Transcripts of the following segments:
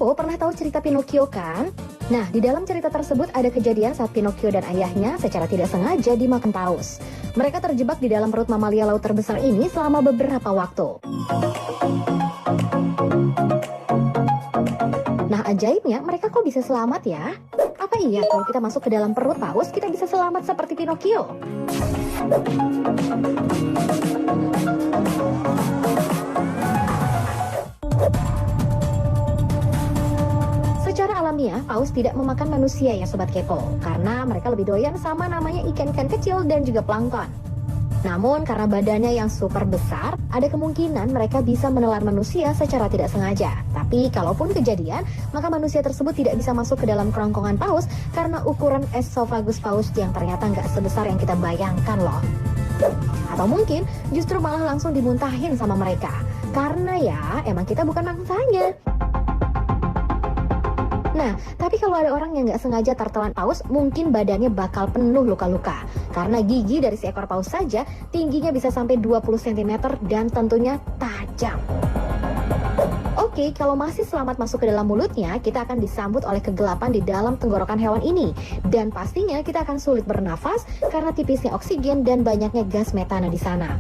Kepo, pernah tahu cerita Pinocchio kan? Nah, di dalam cerita tersebut ada kejadian saat Pinocchio dan ayahnya secara tidak sengaja dimakan paus. Mereka terjebak di dalam perut mamalia laut terbesar ini selama beberapa waktu. Nah, ajaibnya mereka kok bisa selamat ya? Apa iya kalau kita masuk ke dalam perut paus kita bisa selamat seperti Pinocchio? Secara alamiah, paus tidak memakan manusia ya Sobat Kepo, karena mereka lebih doyan sama namanya ikan-ikan kecil dan juga plankton. Namun karena badannya yang super besar, ada kemungkinan mereka bisa menelan manusia secara tidak sengaja. Tapi kalaupun kejadian, maka manusia tersebut tidak bisa masuk ke dalam kerongkongan paus karena ukuran esophagus paus yang ternyata nggak sebesar yang kita bayangkan loh. Atau mungkin justru malah langsung dimuntahin sama mereka. Karena ya, emang kita bukan mangsanya. Nah, tapi kalau ada orang yang nggak sengaja tertelan paus, mungkin badannya bakal penuh luka-luka. Karena gigi dari si ekor paus saja tingginya bisa sampai 20 cm dan tentunya tajam. Oke, kalau masih selamat masuk ke dalam mulutnya, kita akan disambut oleh kegelapan di dalam tenggorokan hewan ini. Dan pastinya kita akan sulit bernafas karena tipisnya oksigen dan banyaknya gas metana di sana.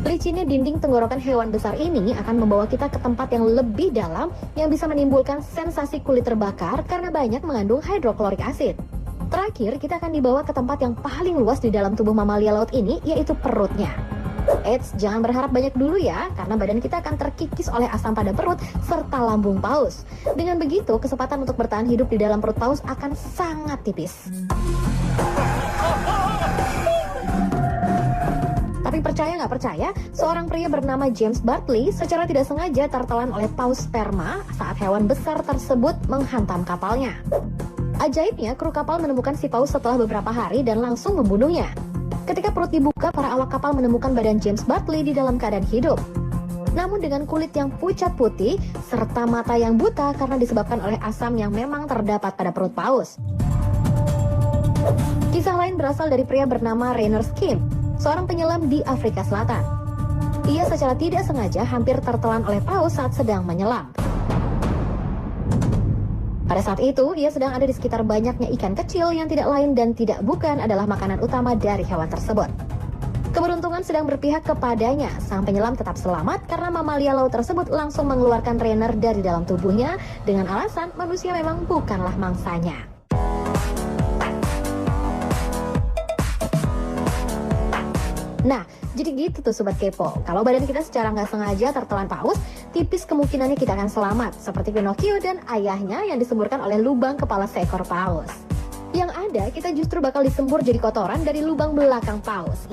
Licinnya dinding tenggorokan hewan besar ini akan membawa kita ke tempat yang lebih dalam yang bisa menimbulkan sensasi kulit terbakar karena banyak mengandung hidroklorik asid. Terakhir, kita akan dibawa ke tempat yang paling luas di dalam tubuh mamalia laut ini, yaitu perutnya. Eits, jangan berharap banyak dulu ya, karena badan kita akan terkikis oleh asam pada perut serta lambung paus. Dengan begitu, kesempatan untuk bertahan hidup di dalam perut paus akan sangat tipis. Tapi percaya nggak percaya, seorang pria bernama James Bartley secara tidak sengaja tertelan oleh paus sperma saat hewan besar tersebut menghantam kapalnya. Ajaibnya, kru kapal menemukan si paus setelah beberapa hari dan langsung membunuhnya. Ketika perut dibuka, para awak kapal menemukan badan James Bartley di dalam keadaan hidup. Namun dengan kulit yang pucat putih, serta mata yang buta karena disebabkan oleh asam yang memang terdapat pada perut paus. Kisah lain berasal dari pria bernama Rainer Skim, seorang penyelam di Afrika Selatan. Ia secara tidak sengaja hampir tertelan oleh paus saat sedang menyelam. Pada saat itu, ia sedang ada di sekitar banyaknya ikan kecil yang tidak lain dan tidak bukan adalah makanan utama dari hewan tersebut. Keberuntungan sedang berpihak kepadanya. Sang penyelam tetap selamat karena mamalia laut tersebut langsung mengeluarkan Rainer dari dalam tubuhnya dengan alasan manusia memang bukanlah mangsanya. Nah, jadi gitu tuh Sobat Kepo. Kalau badan kita secara nggak sengaja tertelan paus, tipis kemungkinannya kita akan selamat. Seperti Pinocchio dan ayahnya yang disemburkan oleh lubang kepala seekor paus. Yang ada, kita justru bakal disembur jadi kotoran dari lubang belakang paus.